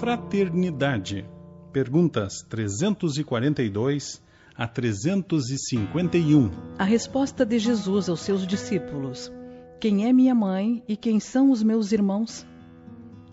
Fraternidade. Perguntas 342 a 351. A resposta de Jesus aos seus discípulos: quem é minha mãe e quem são os meus irmãos?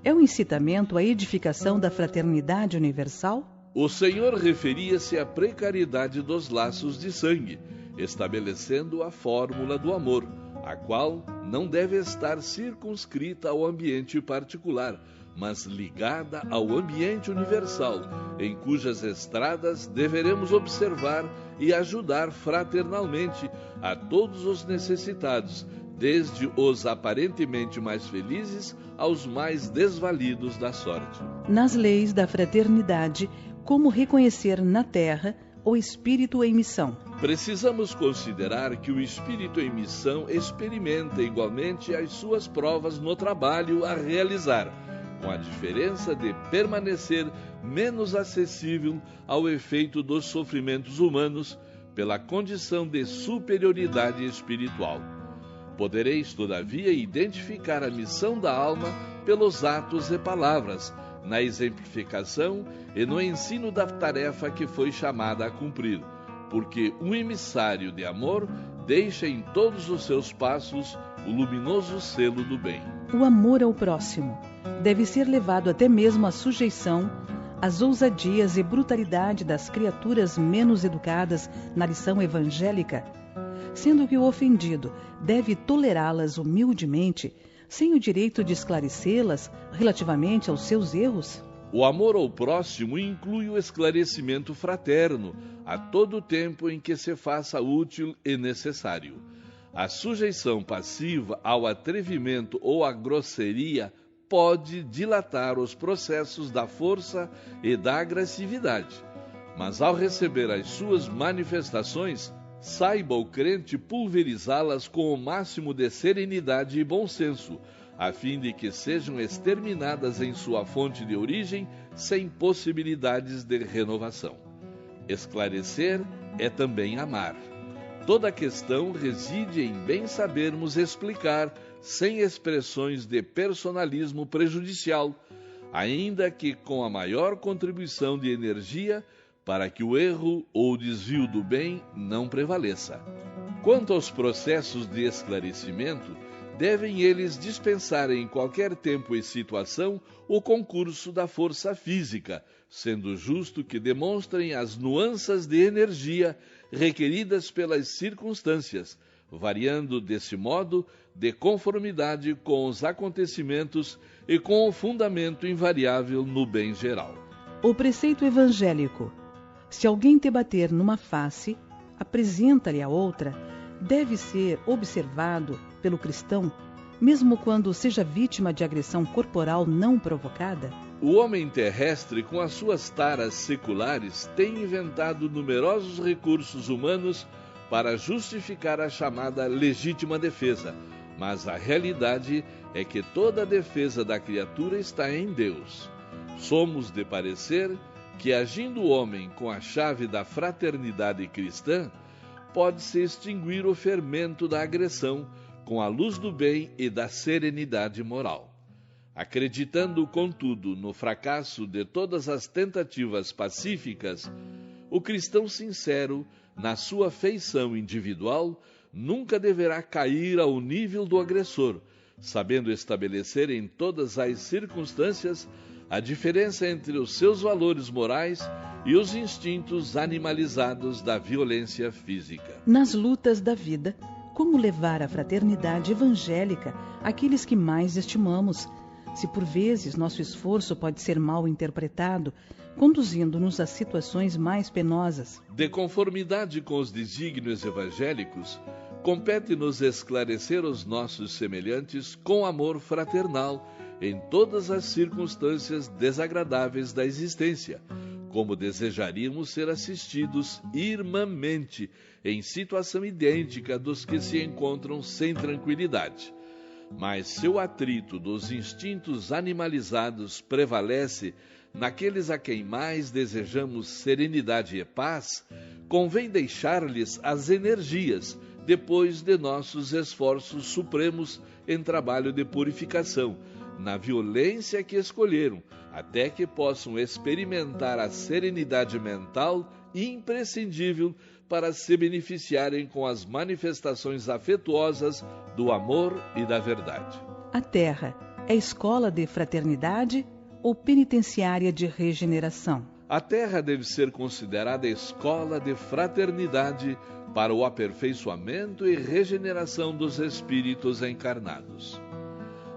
É um incitamento à edificação da fraternidade universal? O Senhor referia-se à precariedade dos laços de sangue, estabelecendo a fórmula do amor, a qual não deve estar circunscrita ao ambiente particular, mas ligada ao ambiente universal, em cujas estradas deveremos observar e ajudar fraternalmente a todos os necessitados, desde os aparentemente mais felizes aos mais desvalidos da sorte. Nas leis da fraternidade, como reconhecer na Terra o espírito em missão? Precisamos considerar que o espírito em missão experimenta igualmente as suas provas no trabalho a realizar, com a diferença de permanecer menos acessível ao efeito dos sofrimentos humanos pela condição de superioridade espiritual. Podereis, todavia, identificar a missão da alma pelos atos e palavras, na exemplificação e no ensino da tarefa que foi chamada a cumprir, porque um emissário de amor deixa em todos os seus passos o luminoso selo do bem. O amor ao próximo deve ser levado até mesmo à sujeição às ousadias e brutalidade das criaturas menos educadas na lição evangélica, sendo que o ofendido deve tolerá-las humildemente, sem o direito de esclarecê-las relativamente aos seus erros? O amor ao próximo inclui o esclarecimento fraterno a todo tempo em que se faça útil e necessário. A sujeição passiva ao atrevimento ou à grosseria pode dilatar os processos da força e da agressividade, mas ao receber as suas manifestações, saiba o crente pulverizá-las com o máximo de serenidade e bom senso, a fim de que sejam exterminadas em sua fonte de origem sem possibilidades de renovação. Esclarecer é também amar. Toda a questão reside em bem sabermos explicar, sem expressões de personalismo prejudicial, ainda que com a maior contribuição de energia, para que o erro ou o desvio do bem não prevaleça. Quanto aos processos de esclarecimento, devem eles dispensar em qualquer tempo e situação o concurso da força física, sendo justo que demonstrem as nuances de energia requeridas pelas circunstâncias, variando desse modo de conformidade com os acontecimentos e com o fundamento invariável no bem geral. O preceito evangélico: se alguém te bater numa face, apresenta-lhe a outra, deve ser observado pelo cristão, mesmo quando seja vítima de agressão corporal não provocada? O homem terrestre, com as suas taras seculares, tem inventado numerosos recursos humanos para justificar a chamada legítima defesa, mas a realidade é que toda a defesa da criatura está em Deus. Somos de parecer que, agindo o homem com a chave da fraternidade cristã, pode-se extinguir o fermento da agressão com a luz do bem e da serenidade moral. Acreditando, contudo, no fracasso de todas as tentativas pacíficas, o cristão sincero, na sua feição individual, nunca deverá cair ao nível do agressor, sabendo estabelecer em todas as circunstâncias a diferença entre os seus valores morais e os instintos animalizados da violência física. Nas lutas da vida, como levar a fraternidade evangélica àqueles que mais estimamos, se por vezes nosso esforço pode ser mal interpretado, conduzindo-nos a situações mais penosas? De conformidade com os desígnios evangélicos, compete-nos esclarecer os nossos semelhantes com amor fraternal em todas as circunstâncias desagradáveis da existência, como desejaríamos ser assistidos irmãmente em situação idêntica dos que se encontram sem tranquilidade. Mas se o atrito dos instintos animalizados prevalece naqueles a quem mais desejamos serenidade e paz, convém deixar-lhes as energias depois de nossos esforços supremos em trabalho de purificação, na violência que escolheram, até que possam experimentar a serenidade mental imprescindível para se beneficiarem com as manifestações afetuosas do amor e da verdade. A Terra é escola de fraternidade ou penitenciária de regeneração? A Terra deve ser considerada escola de fraternidade para o aperfeiçoamento e regeneração dos espíritos encarnados.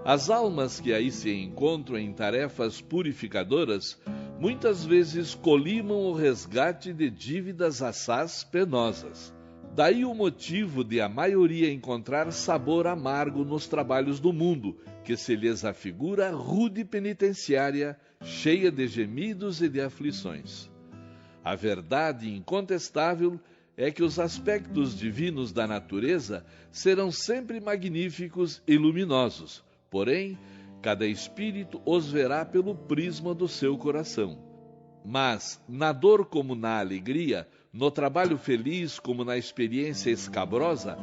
As almas que aí se encontram em tarefas purificadoras muitas vezes colimam o resgate de dívidas assaz penosas. Daí o motivo de a maioria encontrar sabor amargo nos trabalhos do mundo, que se lhes afigura rude penitenciária, cheia de gemidos e de aflições. A verdade incontestável é que os aspectos divinos da natureza serão sempre magníficos e luminosos, porém, cada espírito os verá pelo prisma do seu coração. Mas, na dor como na alegria, no trabalho feliz como na experiência escabrosa,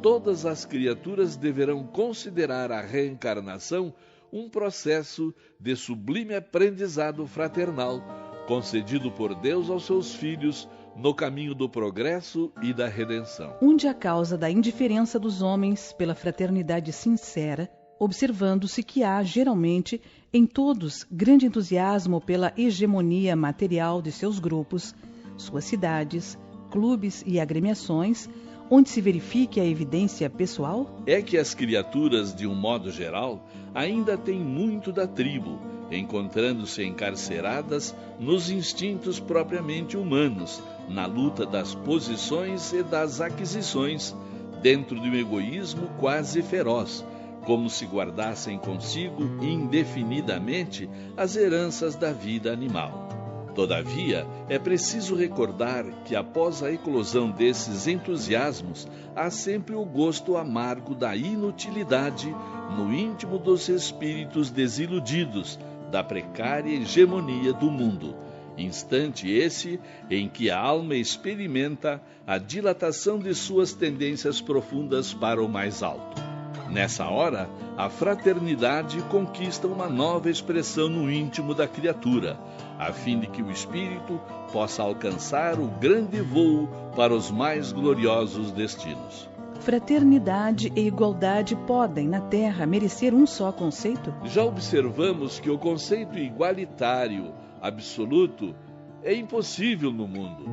todas as criaturas deverão considerar a reencarnação um processo de sublime aprendizado fraternal, concedido por Deus aos seus filhos no caminho do progresso e da redenção. Onde a causa da indiferença dos homens pela fraternidade sincera, observando-se que há, geralmente, em todos, grande entusiasmo pela hegemonia material de seus grupos, suas cidades, clubes e agremiações, onde se verifique a evidência pessoal? É que as criaturas, de um modo geral, ainda têm muito da tribo, encontrando-se encarceradas nos instintos propriamente humanos, na luta das posições e das aquisições, dentro de um egoísmo quase feroz, como se guardassem consigo indefinidamente as heranças da vida animal. Todavia, é preciso recordar que após a eclosão desses entusiasmos, há sempre o gosto amargo da inutilidade no íntimo dos espíritos desiludidos da precária hegemonia do mundo, instante esse em que a alma experimenta a dilatação de suas tendências profundas para o mais alto. Nessa hora, a fraternidade conquista uma nova expressão no íntimo da criatura, a fim de que o espírito possa alcançar o grande voo para os mais gloriosos destinos. Fraternidade e igualdade podem, na Terra, merecer um só conceito? Já observamos que o conceito igualitário, absoluto, é impossível no mundo,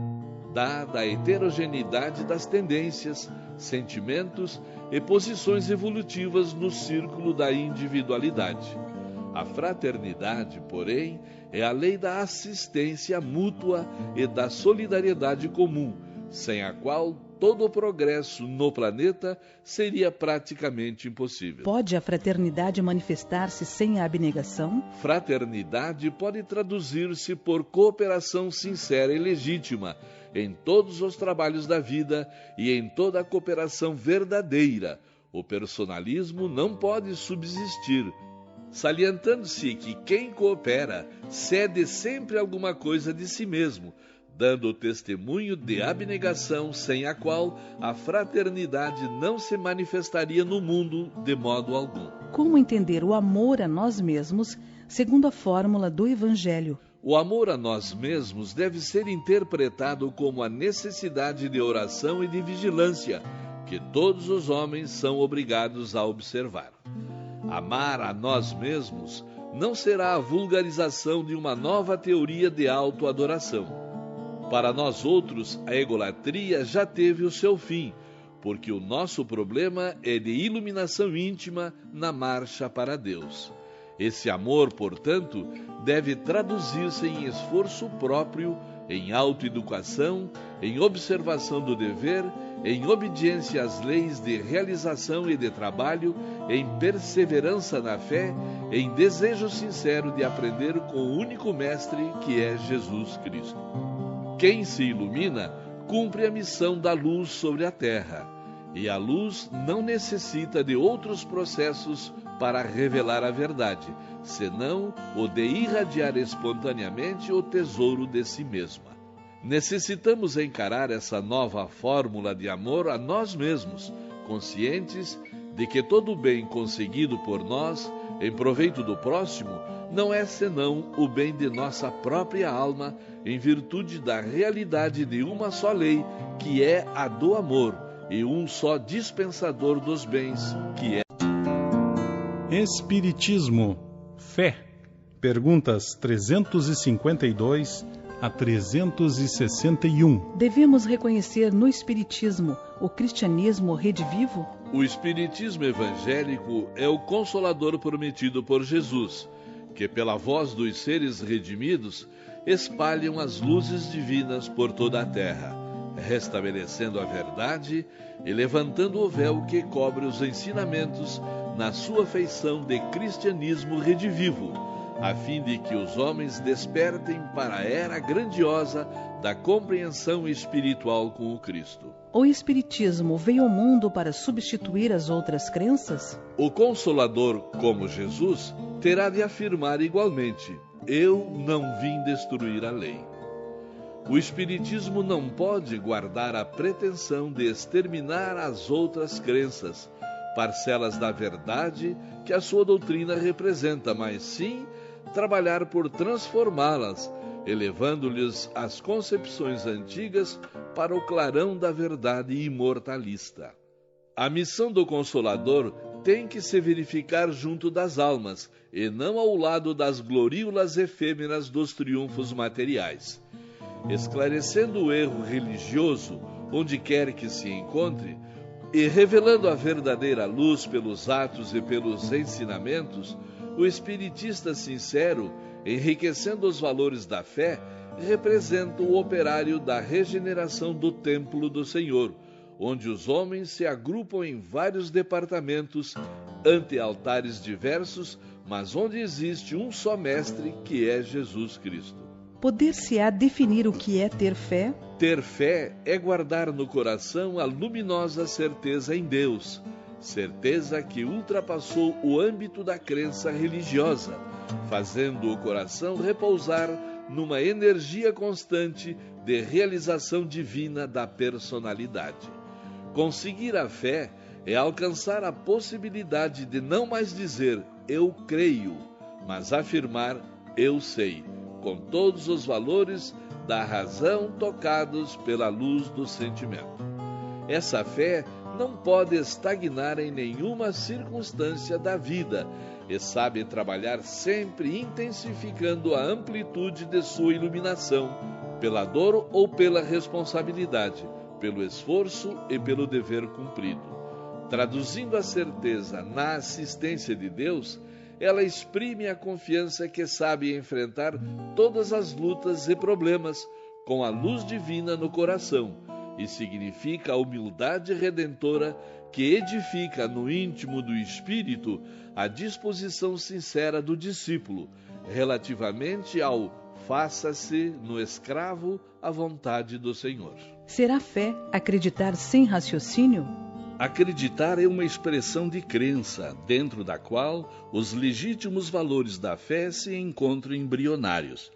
dada a heterogeneidade das tendências, sentimentos e posições evolutivas no círculo da individualidade. A fraternidade, porém, é a lei da assistência mútua e da solidariedade comum, sem a qual todo o progresso no planeta seria praticamente impossível. Pode a fraternidade manifestar-se sem a abnegação? Fraternidade pode traduzir-se por cooperação sincera e legítima em todos os trabalhos da vida e em toda a cooperação verdadeira. O personalismo não pode subsistir, salientando-se que quem coopera cede sempre alguma coisa de si mesmo, dando o testemunho de abnegação sem a qual a fraternidade não se manifestaria no mundo de modo algum. Como entender o amor a nós mesmos segundo a fórmula do Evangelho? O amor a nós mesmos deve ser interpretado como a necessidade de oração e de vigilância que todos os homens são obrigados a observar. Amar a nós mesmos não será a vulgarização de uma nova teoria de autoadoração. Para nós outros, a egolatria já teve o seu fim, porque o nosso problema é de iluminação íntima na marcha para Deus. Esse amor, portanto, deve traduzir-se em esforço próprio, em autoeducação, em observação do dever, em obediência às leis de realização e de trabalho, em perseverança na fé, em desejo sincero de aprender com o único mestre que é Jesus Cristo. Quem se ilumina, cumpre a missão da luz sobre a terra, e a luz não necessita de outros processos para revelar a verdade, senão o de irradiar espontaneamente o tesouro de si mesma. Necessitamos encarar essa nova fórmula de amor a nós mesmos, conscientes de que todo o bem conseguido por nós em proveito do próximo, não é senão o bem de nossa própria alma, em virtude da realidade de uma só lei, que é a do amor, e um só dispensador dos bens, que é Espiritismo, fé. Perguntas 352 a 361. Devemos reconhecer no Espiritismo o cristianismo redivivo? O Espiritismo evangélico é o consolador prometido por Jesus, que pela voz dos seres redimidos espalham as luzes divinas por toda a terra, restabelecendo a verdade e levantando o véu que cobre os ensinamentos na sua feição de cristianismo redivivo, a fim de que os homens despertem para a era grandiosa da compreensão espiritual com o Cristo. O Espiritismo veio ao mundo para substituir as outras crenças? O Consolador, como Jesus, terá de afirmar igualmente: eu não vim destruir a lei. O Espiritismo não pode guardar a pretensão de exterminar as outras crenças, parcelas da verdade que a sua doutrina representa, mas sim trabalhar por transformá-las, elevando-lhes as concepções antigas para o clarão da verdade imortalista. A missão do Consolador tem que se verificar junto das almas, e não ao lado das gloríolas efêmeras dos triunfos materiais. Esclarecendo o erro religioso, onde quer que se encontre, e revelando a verdadeira luz pelos atos e pelos ensinamentos, o espiritista sincero, enriquecendo os valores da fé, representa o operário da regeneração do templo do Senhor, onde os homens se agrupam em vários departamentos, ante altares diversos, mas onde existe um só mestre, que é Jesus Cristo. Poder-se-á definir o que é ter fé? Ter fé é guardar no coração a luminosa certeza em Deus, certeza que ultrapassou o âmbito da crença religiosa, fazendo o coração repousar numa energia constante de realização divina da personalidade. Conseguir a fé é alcançar a possibilidade de não mais dizer eu creio, mas afirmar eu sei, com todos os valores da razão tocados pela luz do sentimento. Essa fé não pode estagnar em nenhuma circunstância da vida e sabe trabalhar sempre intensificando a amplitude de sua iluminação, pela dor ou pela responsabilidade, pelo esforço e pelo dever cumprido. Traduzindo a certeza na assistência de Deus, ela exprime a confiança que sabe enfrentar todas as lutas e problemas com a luz divina no coração, e significa a humildade redentora que edifica no íntimo do espírito a disposição sincera do discípulo, relativamente ao faça-se no escravo a vontade do Senhor. Será fé acreditar sem raciocínio? Acreditar é uma expressão de crença, dentro da qual os legítimos valores da fé se encontram embrionários.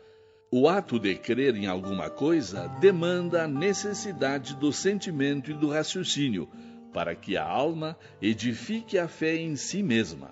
O ato de crer em alguma coisa demanda a necessidade do sentimento e do raciocínio, para que a alma edifique a fé em si mesma.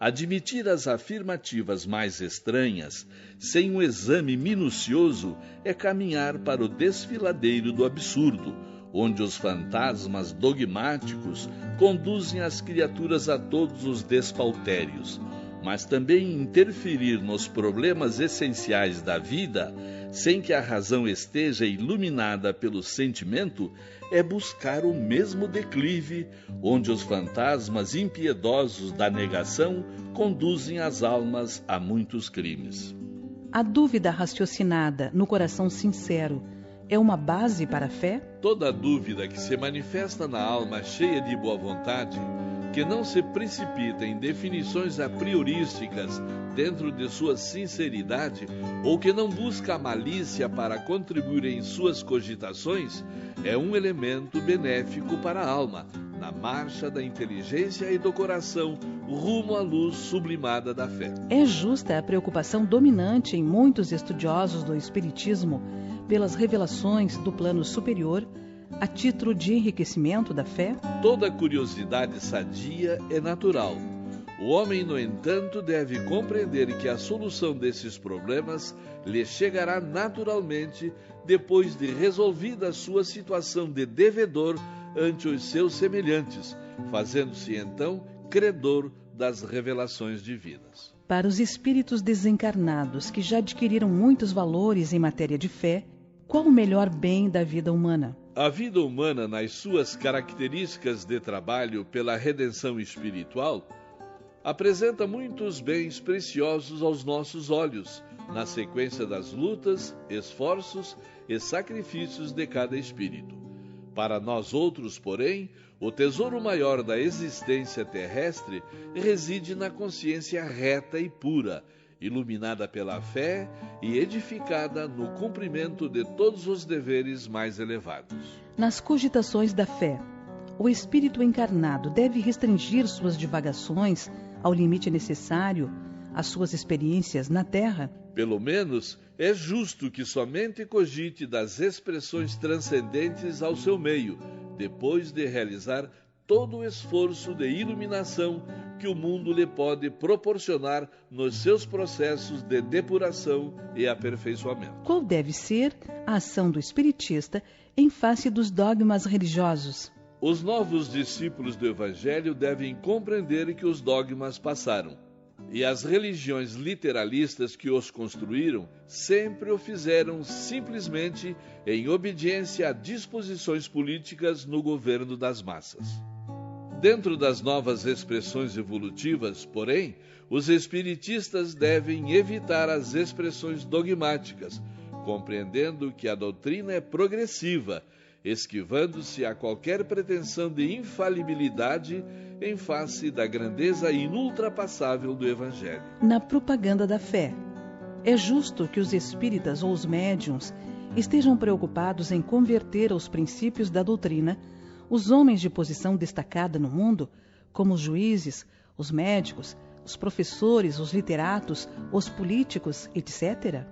Admitir as afirmativas mais estranhas, sem um exame minucioso, é caminhar para o desfiladeiro do absurdo, onde os fantasmas dogmáticos conduzem as criaturas a todos os despautérios, mas também interferir nos problemas essenciais da vida, sem que a razão esteja iluminada pelo sentimento, é buscar o mesmo declive, onde os fantasmas impiedosos da negação conduzem as almas a muitos crimes. A dúvida raciocinada no coração sincero é uma base para a fé? Toda dúvida que se manifesta na alma cheia de boa vontade, que não se precipita em definições a priorísticas dentro de sua sinceridade, ou que não busca a malícia para contribuir em suas cogitações, é um elemento benéfico para a alma, na marcha da inteligência e do coração, rumo à luz sublimada da fé. É justa a preocupação dominante em muitos estudiosos do Espiritismo pelas revelações do plano superior, a título de enriquecimento da fé? Toda curiosidade sadia é natural. O homem, no entanto, deve compreender que a solução desses problemas lhe chegará naturalmente depois de resolvida a sua situação de devedor ante os seus semelhantes, fazendo-se então credor das revelações divinas. Para os espíritos desencarnados que já adquiriram muitos valores em matéria de fé, qual o melhor bem da vida humana? A vida humana, nas suas características de trabalho pela redenção espiritual, apresenta muitos bens preciosos aos nossos olhos, na sequência das lutas, esforços e sacrifícios de cada espírito. Para nós outros, porém, o tesouro maior da existência terrestre reside na consciência reta e pura, iluminada pela fé e edificada no cumprimento de todos os deveres mais elevados. Nas cogitações da fé, o espírito encarnado deve restringir suas divagações ao limite necessário às suas experiências na Terra? Pelo menos, é justo que somente cogite das expressões transcendentes ao seu meio, depois de realizar todo o esforço de iluminação que o mundo lhe pode proporcionar nos seus processos de depuração e aperfeiçoamento. Qual deve ser a ação do espiritista em face dos dogmas religiosos? Os novos discípulos do Evangelho devem compreender que os dogmas passaram, e as religiões literalistas que os construíram sempre o fizeram simplesmente em obediência a disposições políticas no governo das massas. Dentro das novas expressões evolutivas, porém, os espiritistas devem evitar as expressões dogmáticas, compreendendo que a doutrina é progressiva, esquivando-se a qualquer pretensão de infalibilidade em face da grandeza inultrapassável do Evangelho. Na propaganda da fé, é justo que os espíritas ou os médiuns estejam preocupados em converter aos princípios da doutrina os homens de posição destacada no mundo, como os juízes, os médicos, os professores, os literatos, os políticos, etc.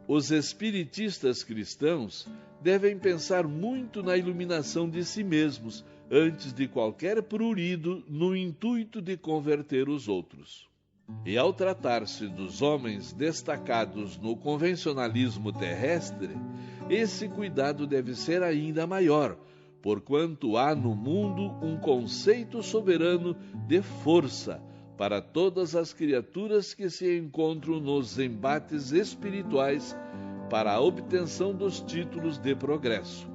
Os espiritistas cristãos devem pensar muito na iluminação de si mesmos antes de qualquer prurido no intuito de converter os outros. E ao tratar-se dos homens destacados no convencionalismo terrestre, esse cuidado deve ser ainda maior, porquanto há no mundo um conceito soberano de força para todas as criaturas que se encontram nos embates espirituais para a obtenção dos títulos de progresso.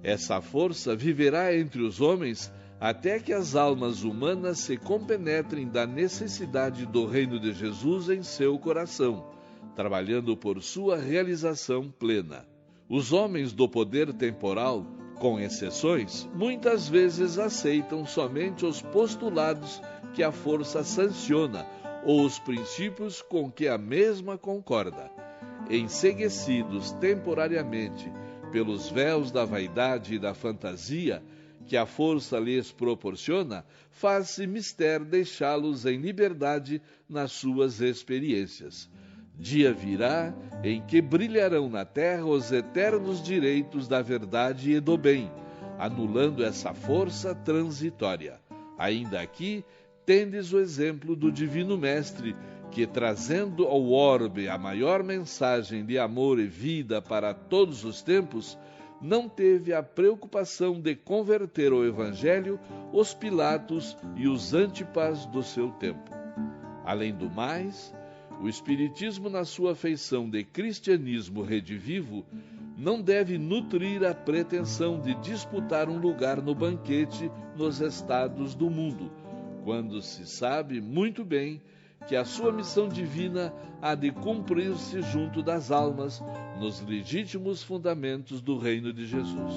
Essa força viverá entre os homens até que as almas humanas se compenetrem da necessidade do reino de Jesus em seu coração, trabalhando por sua realização plena. Os homens do poder temporal, com exceções, muitas vezes aceitam somente os postulados que a força sanciona ou os princípios com que a mesma concorda. Enceguecidos temporariamente pelos véus da vaidade e da fantasia que a força lhes proporciona, faz-se mister deixá-los em liberdade nas suas experiências. Dia virá em que brilharão na terra os eternos direitos da verdade e do bem, anulando essa força transitória. Ainda aqui tendes o exemplo do Divino Mestre, que, trazendo ao orbe a maior mensagem de amor e vida para todos os tempos, não teve a preocupação de converter ao Evangelho os Pilatos e os Antipas do seu tempo. Além do mais, o Espiritismo, na sua feição de cristianismo redivivo, não deve nutrir a pretensão de disputar um lugar no banquete nos estados do mundo, quando se sabe muito bem que a sua missão divina há de cumprir-se junto das almas, nos legítimos fundamentos do reino de Jesus.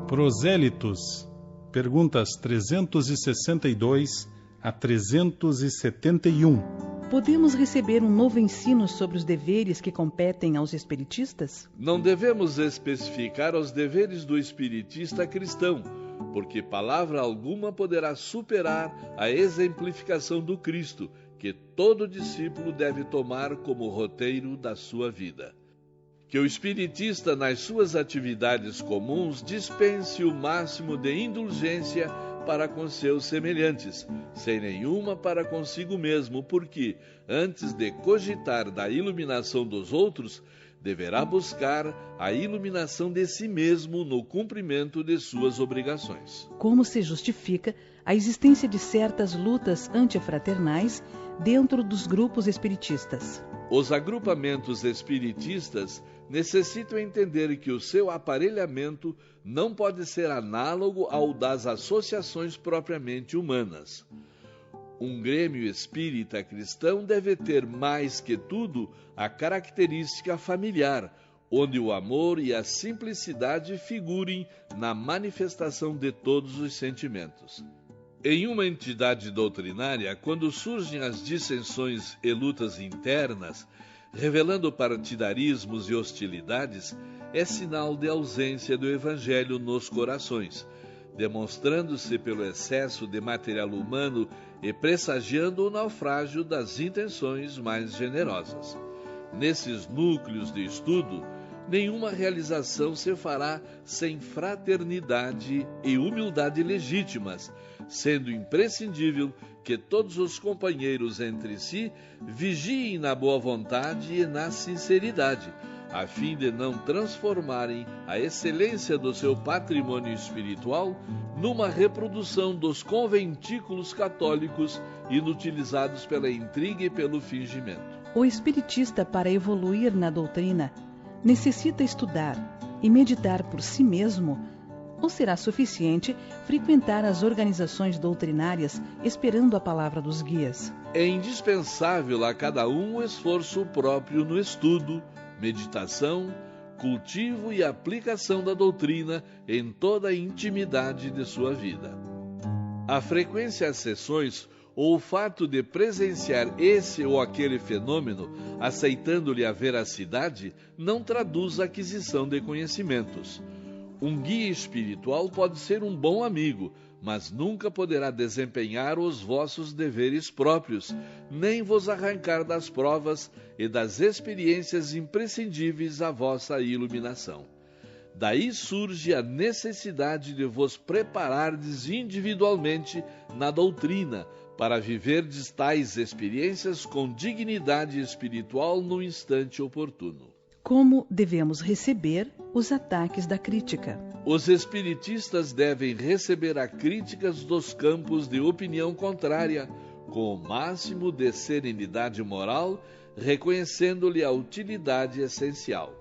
Prosélitos. Perguntas 362 a 371. Podemos receber um novo ensino sobre os deveres que competem aos espiritistas? Não devemos especificar os deveres do espiritista cristão, porque palavra alguma poderá superar a exemplificação do Cristo, que todo discípulo deve tomar como roteiro da sua vida. Que o espiritista, nas suas atividades comuns, dispense o máximo de indulgência para com seus semelhantes, sem nenhuma para consigo mesmo, porque, antes de cogitar da iluminação dos outros, deverá buscar a iluminação de si mesmo no cumprimento de suas obrigações. Como se justifica a existência de certas lutas antifraternais dentro dos grupos espiritistas? Os agrupamentos espiritistas necessitam entender que o seu aparelhamento não pode ser análogo ao das associações propriamente humanas. Um grêmio espírita cristão deve ter, mais que tudo, a característica familiar, onde o amor e a simplicidade figurem na manifestação de todos os sentimentos. Em uma entidade doutrinária, quando surgem as dissensões e lutas internas, revelando partidarismos e hostilidades, é sinal de ausência do Evangelho nos corações, demonstrando-se pelo excesso de material humano e pressagiando o naufrágio das intenções mais generosas. Nesses núcleos de estudo, nenhuma realização se fará sem fraternidade e humildade legítimas, sendo imprescindível que todos os companheiros entre si vigiem na boa vontade e na sinceridade, a fim de não transformarem a excelência do seu patrimônio espiritual numa reprodução dos conventículos católicos inutilizados pela intriga e pelo fingimento. O espiritista, para evoluir na doutrina, necessita estudar e meditar por si mesmo, ou será suficiente frequentar as organizações doutrinárias esperando a palavra dos guias? É indispensável a cada um o esforço próprio no estudo, meditação, cultivo e aplicação da doutrina em toda a intimidade de sua vida. A frequência às sessões ou o fato de presenciar esse ou aquele fenômeno, aceitando-lhe a veracidade, não traduz a aquisição de conhecimentos. Um guia espiritual pode ser um bom amigo, mas nunca poderá desempenhar os vossos deveres próprios, nem vos arrancar das provas e das experiências imprescindíveis à vossa iluminação. Daí surge a necessidade de vos preparardes individualmente na doutrina, para viverdes tais experiências com dignidade espiritual no instante oportuno. Como devemos receber os ataques da crítica? Os espiritistas devem receber as críticas dos campos de opinião contrária, com o máximo de serenidade moral, reconhecendo-lhe a utilidade essencial.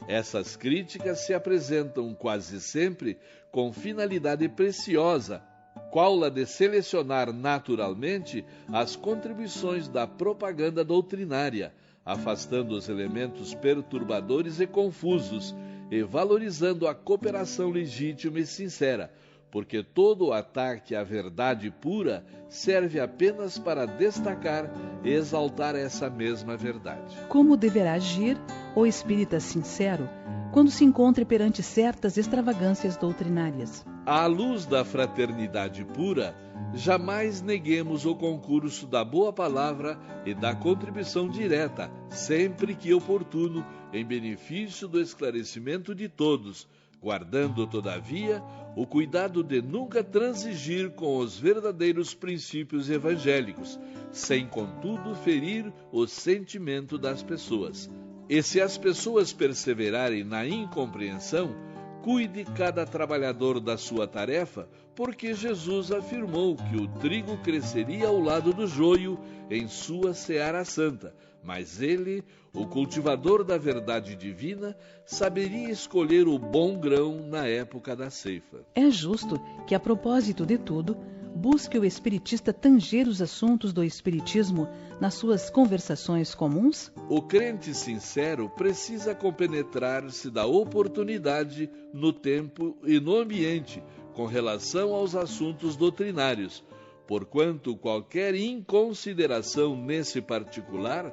Essas críticas se apresentam quase sempre com finalidade preciosa, qual a de selecionar naturalmente as contribuições da propaganda doutrinária, afastando os elementos perturbadores e confusos e valorizando a cooperação legítima e sincera, porque todo o ataque à verdade pura serve apenas para destacar e exaltar essa mesma verdade. Como deverá agir o espírita sincero quando se encontre perante certas extravagâncias doutrinárias? À luz da fraternidade pura, jamais neguemos o concurso da boa palavra e da contribuição direta, sempre que oportuno, em benefício do esclarecimento de todos, guardando, todavia, o cuidado de nunca transigir com os verdadeiros princípios evangélicos, sem, contudo, ferir o sentimento das pessoas. E se as pessoas perseverarem na incompreensão, cuide cada trabalhador da sua tarefa, porque Jesus afirmou que o trigo cresceria ao lado do joio em sua seara santa, mas ele, o cultivador da verdade divina, saberia escolher o bom grão na época da ceifa. É justo que, a propósito de tudo, busque o espiritista tanger os assuntos do espiritismo nas suas conversações comuns? O crente sincero precisa compenetrar-se da oportunidade no tempo e no ambiente com relação aos assuntos doutrinários, porquanto qualquer inconsideração nesse particular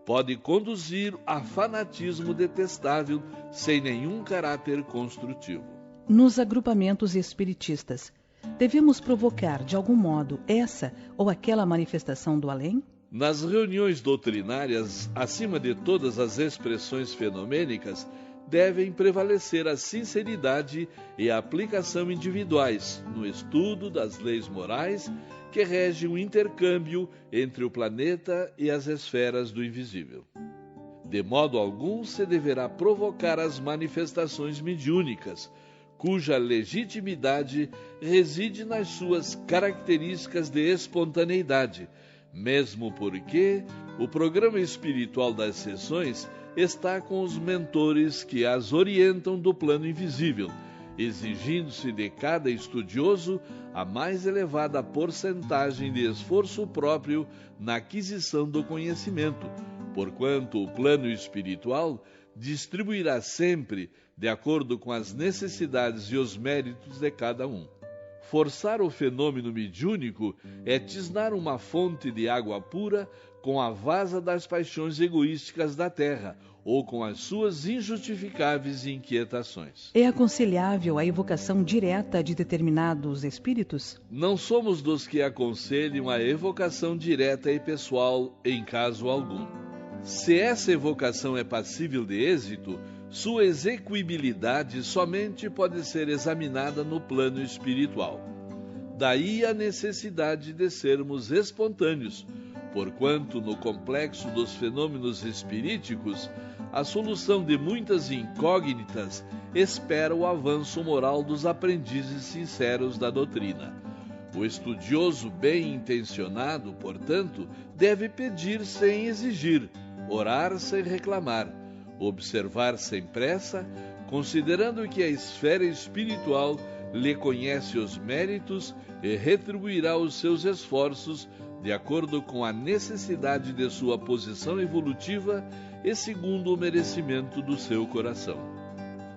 pode conduzir a fanatismo detestável sem nenhum caráter construtivo. Nos agrupamentos espiritistas, devemos provocar, de algum modo, essa ou aquela manifestação do além? Nas reuniões doutrinárias, acima de todas as expressões fenomênicas, devem prevalecer a sinceridade e a aplicação individuais no estudo das leis morais que regem o intercâmbio entre o planeta e as esferas do invisível. De modo algum se deverá provocar as manifestações mediúnicas, cuja legitimidade reside nas suas características de espontaneidade, mesmo porque o programa espiritual das sessões está com os mentores que as orientam do plano invisível, exigindo-se de cada estudioso a mais elevada porcentagem de esforço próprio na aquisição do conhecimento, porquanto o plano espiritual distribuirá sempre de acordo com as necessidades e os méritos de cada um. Forçar o fenômeno mediúnico é tisnar uma fonte de água pura com a vasa das paixões egoísticas da terra ou com as suas injustificáveis inquietações. É aconselhável a evocação direta de determinados espíritos? Não somos dos que aconselham a evocação direta e pessoal em caso algum. Se essa evocação é passível de êxito, sua execuibilidade somente pode ser examinada no plano espiritual. Daí a necessidade de sermos espontâneos, porquanto no complexo dos fenômenos espiríticos, a solução de muitas incógnitas espera o avanço moral dos aprendizes sinceros da doutrina. O estudioso bem intencionado, portanto, deve pedir sem exigir, orar sem reclamar, observar sem pressa, considerando que a esfera espiritual lhe conhece os méritos e retribuirá os seus esforços de acordo com a necessidade de sua posição evolutiva e segundo o merecimento do seu coração.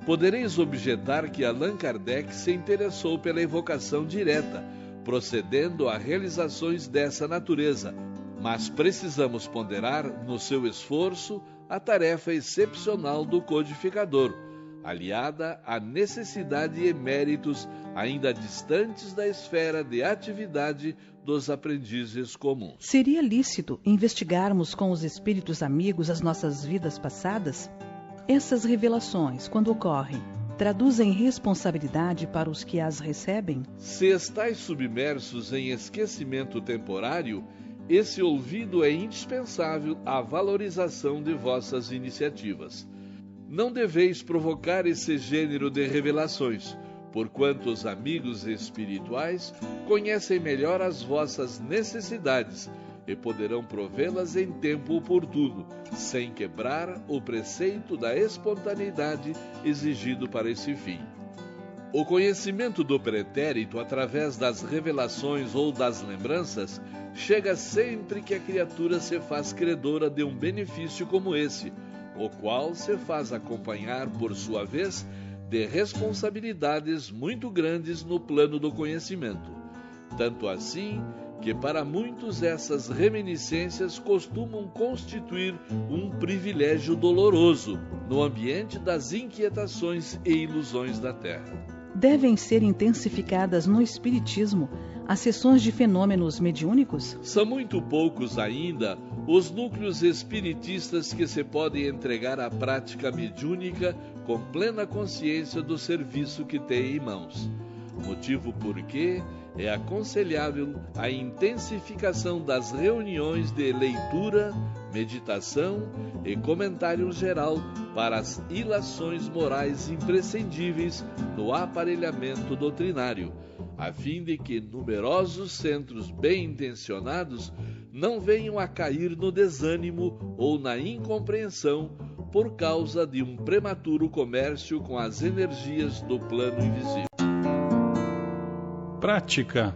Podereis objetar que Allan Kardec se interessou pela evocação direta, procedendo a realizações dessa natureza, mas precisamos ponderar no seu esforço a tarefa excepcional do codificador, aliada à necessidade e méritos ainda distantes da esfera de atividade dos aprendizes comuns. Seria lícito investigarmos com os espíritos amigos as nossas vidas passadas? Essas revelações, quando ocorrem, traduzem responsabilidade para os que as recebem? Se estáis submersos em esquecimento temporário, esse ouvido é indispensável à valorização de vossas iniciativas. Não deveis provocar esse gênero de revelações, porquanto os amigos espirituais conhecem melhor as vossas necessidades e poderão provê-las em tempo oportuno, sem quebrar o preceito da espontaneidade exigido para esse fim. O conhecimento do pretérito através das revelações ou das lembranças chega sempre que a criatura se faz credora de um benefício como esse, o qual se faz acompanhar, por sua vez, de responsabilidades muito grandes no plano do conhecimento. Tanto assim que para muitos essas reminiscências costumam constituir um privilégio doloroso no ambiente das inquietações e ilusões da Terra. Devem ser intensificadas no Espiritismo as sessões de fenômenos mediúnicos? São muito poucos ainda os núcleos espiritistas que se podem entregar à prática mediúnica com plena consciência do serviço que têm em mãos. Motivo porque é aconselhável a intensificação das reuniões de leitura, meditação e comentário geral para as ilações morais imprescindíveis no aparelhamento doutrinário, a fim de que numerosos centros bem-intencionados não venham a cair no desânimo ou na incompreensão por causa de um prematuro comércio com as energias do plano invisível. Prática.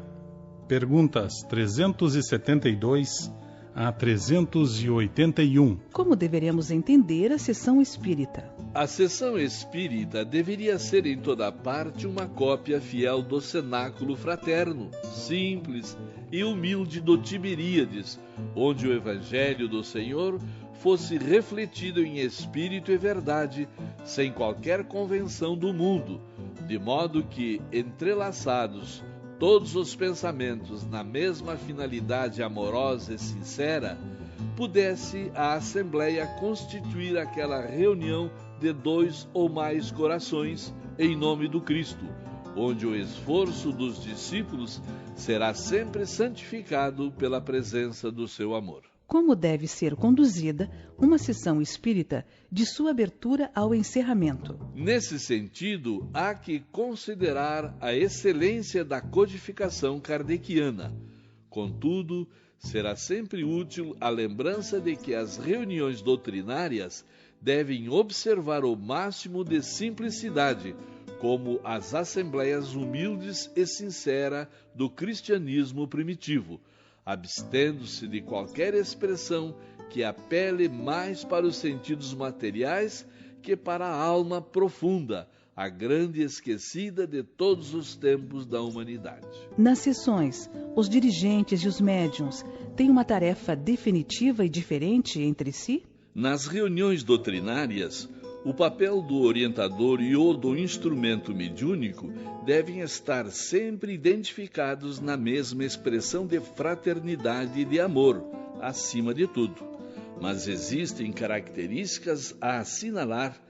Perguntas 372 a 381. Como deveremos entender a sessão espírita? A sessão espírita deveria ser em toda parte uma cópia fiel do cenáculo fraterno, simples e humilde do Tiberíades, onde o Evangelho do Senhor fosse refletido em espírito e verdade, sem qualquer convenção do mundo, de modo que, entrelaçados todos os pensamentos na mesma finalidade amorosa e sincera, pudesse a Assembleia constituir aquela reunião de 2 ou mais corações em nome do Cristo, onde o esforço dos discípulos será sempre santificado pela presença do seu amor. Como deve ser conduzida uma sessão espírita de sua abertura ao encerramento? Nesse sentido, há que considerar a excelência da codificação kardeciana. Contudo, será sempre útil a lembrança de que as reuniões doutrinárias devem observar o máximo de simplicidade, como as assembleias humildes e sinceras do cristianismo primitivo, abstendo-se de qualquer expressão que apele mais para os sentidos materiais que para a alma profunda, a grande esquecida de todos os tempos da humanidade. Nas sessões, os dirigentes e os médiuns têm uma tarefa definitiva e diferente entre si? Nas reuniões doutrinárias, o papel do orientador e o do instrumento mediúnico devem estar sempre identificados na mesma expressão de fraternidade e de amor, acima de tudo. Mas existem características a assinalar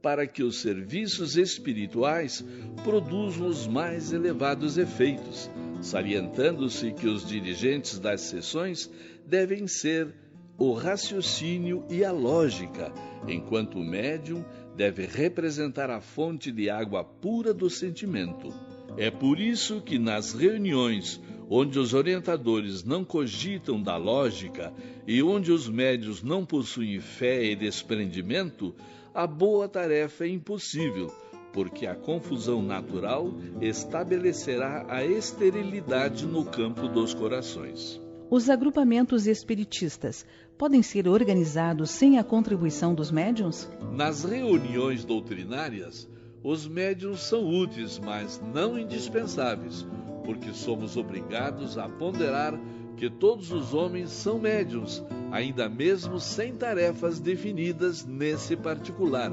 para que os serviços espirituais produzam os mais elevados efeitos, salientando-se que os dirigentes das sessões devem ser o raciocínio e a lógica, enquanto o médium deve representar a fonte de água pura do sentimento. É por isso que nas reuniões onde os orientadores não cogitam da lógica e onde os médiuns não possuem fé e desprendimento, a boa tarefa é impossível, porque a confusão natural estabelecerá a esterilidade no campo dos corações. Os agrupamentos espiritistas podem ser organizados sem a contribuição dos médiuns? Nas reuniões doutrinárias, os médiuns são úteis, mas não indispensáveis, porque somos obrigados a ponderar que todos os homens são médiuns, ainda mesmo sem tarefas definidas nesse particular,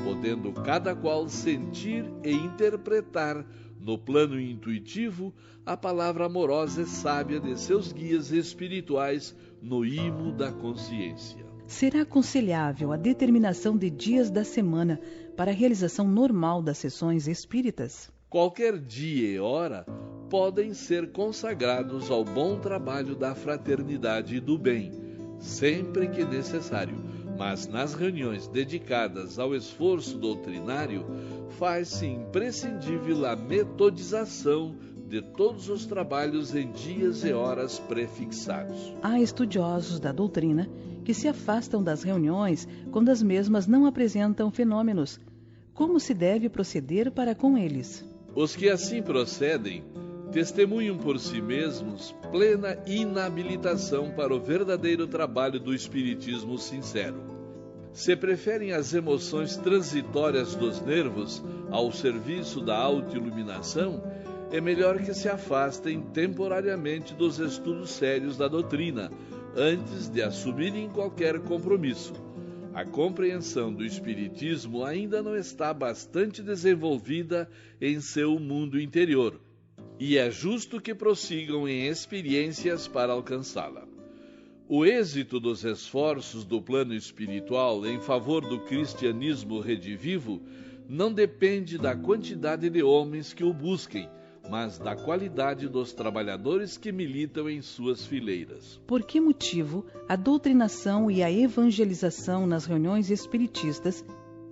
podendo cada qual sentir e interpretar no plano intuitivo a palavra amorosa e sábia de seus guias espirituais no imo da consciência. Será aconselhável a determinação de dias da semana para a realização normal das sessões espíritas? Qualquer dia e hora podem ser consagrados ao bom trabalho da fraternidade e do bem, sempre que necessário, mas nas reuniões dedicadas ao esforço doutrinário, faz-se imprescindível a metodização de todos os trabalhos em dias e horas prefixados. Há estudiosos da doutrina que se afastam das reuniões quando as mesmas não apresentam fenômenos. Como se deve proceder para com eles? Os que assim procedem testemunham por si mesmos plena inabilitação para o verdadeiro trabalho do espiritismo sincero. Se preferem as emoções transitórias dos nervos ao serviço da autoiluminação, é melhor que se afastem temporariamente dos estudos sérios da doutrina, antes de assumirem qualquer compromisso. A compreensão do espiritismo ainda não está bastante desenvolvida em seu mundo interior, e é justo que prossigam em experiências para alcançá-la. O êxito dos esforços do plano espiritual em favor do cristianismo redivivo não depende da quantidade de homens que o busquem, mas da qualidade dos trabalhadores que militam em suas fileiras. Por que motivo a doutrinação e a evangelização nas reuniões espiritistas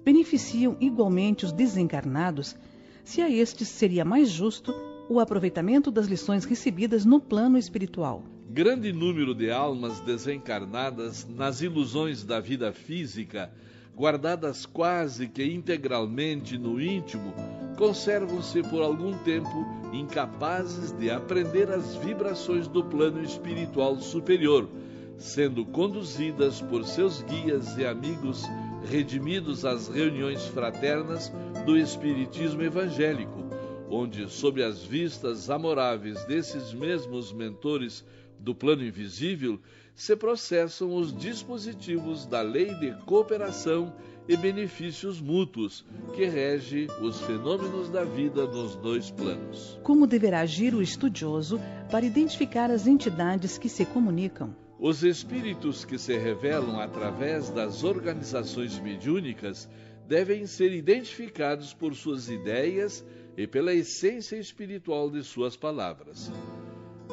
beneficiam igualmente os desencarnados, se a estes seria mais justo o aproveitamento das lições recebidas no plano espiritual? Grande número de almas desencarnadas nas ilusões da vida física, guardadas quase que integralmente no íntimo, conservam-se por algum tempo incapazes de aprender as vibrações do plano espiritual superior, sendo conduzidas por seus guias e amigos redimidos às reuniões fraternas do espiritismo evangélico, onde, sob as vistas amoráveis desses mesmos mentores do plano invisível, se processam os dispositivos da lei de cooperação e benefícios mútuos que rege os fenômenos da vida nos dois planos. Como deverá agir o estudioso para identificar as entidades que se comunicam? Os espíritos que se revelam através das organizações mediúnicas devem ser identificados por suas ideias e pela essência espiritual de suas palavras.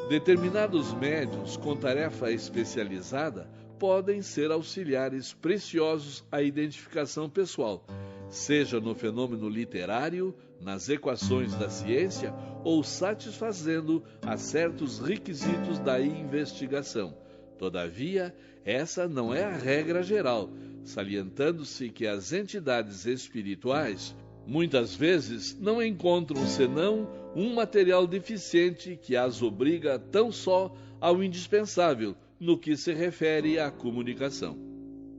Determinados médiuns com tarefa especializada podem ser auxiliares preciosos à identificação pessoal, seja no fenômeno literário, nas equações da ciência ou satisfazendo a certos requisitos da investigação. Todavia, essa não é a regra geral, salientando-se que as entidades espirituais muitas vezes não encontram senão um material deficiente que as obriga tão só ao indispensável no que se refere à comunicação.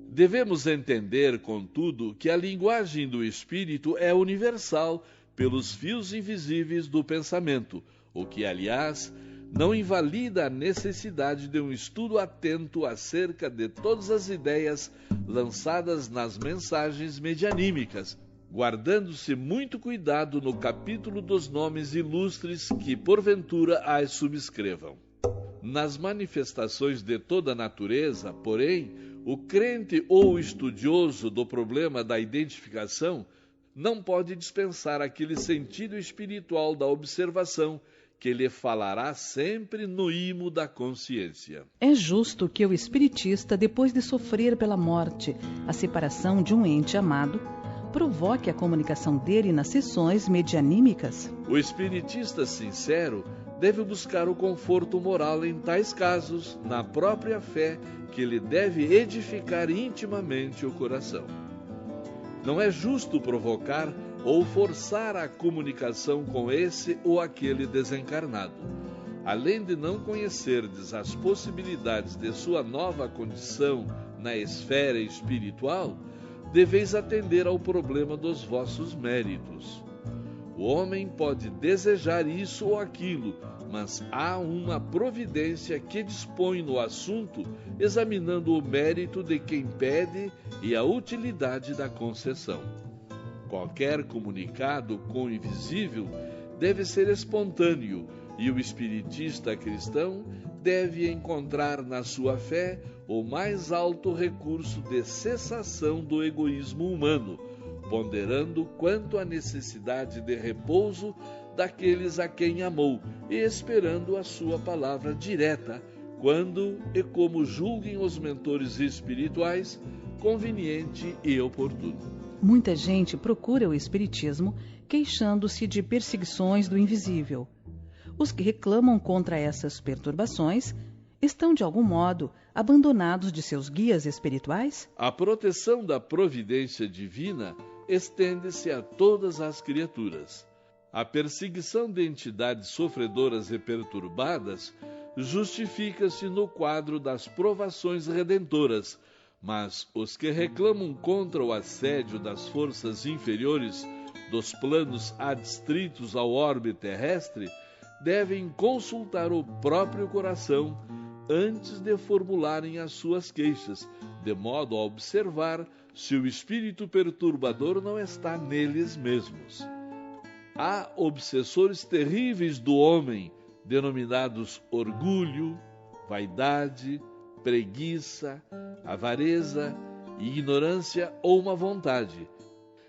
Devemos entender, contudo, que a linguagem do espírito é universal pelos fios invisíveis do pensamento, o que, aliás, não invalida a necessidade de um estudo atento acerca de todas as ideias lançadas nas mensagens medianímicas, guardando-se muito cuidado no capítulo dos nomes ilustres que, porventura, as subscrevam. Nas manifestações de toda a natureza, porém, o crente ou estudioso do problema da identificação não pode dispensar aquele sentido espiritual da observação que lhe falará sempre no imo da consciência. É justo que o espiritista, depois de sofrer pela morte a separação de um ente amado, provoque a comunicação dele nas sessões medianímicas. O espiritista sincero deve buscar o conforto moral em tais casos, na própria fé que lhe deve edificar intimamente o coração. Não é justo provocar ou forçar a comunicação com esse ou aquele desencarnado. Além de não conhecerdes as possibilidades de sua nova condição na esfera espiritual, deveis atender ao problema dos vossos méritos. O homem pode desejar isso ou aquilo, mas há uma providência que dispõe no assunto, examinando o mérito de quem pede e a utilidade da concessão. Qualquer comunicado com o invisível deve ser espontâneo, e o espiritista cristão deve encontrar na sua fé o mais alto recurso de cessação do egoísmo humano, ponderando quanto à necessidade de repouso daqueles a quem amou e esperando a sua palavra direta, quando e como julguem os mentores espirituais conveniente e oportuno. Muita gente procura o espiritismo queixando-se de perseguições do invisível. Os que reclamam contra essas perturbações estão, de algum modo, abandonados de seus guias espirituais? A proteção da providência divina estende-se a todas as criaturas. A perseguição de entidades sofredoras e perturbadas justifica-se no quadro das provações redentoras, mas os que reclamam contra o assédio das forças inferiores dos planos adstritos ao orbe terrestre devem consultar o próprio coração antes de formularem as suas queixas, de modo a observar se o espírito perturbador não está neles mesmos. Há obsessores terríveis do homem, denominados orgulho, vaidade, preguiça, avareza, ignorância ou má vontade.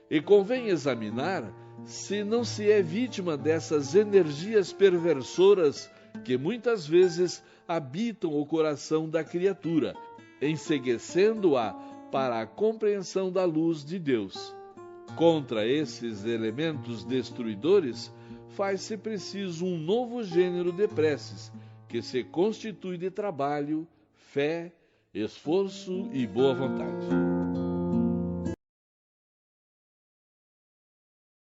E convém examinar se não se é vítima dessas energias perversoras que muitas vezes habitam o coração da criatura, enceguecendo-a para a compreensão da luz de Deus. Contra esses elementos destruidores, faz-se preciso um novo gênero de preces, que se constitui de trabalho, fé, esforço e boa vontade.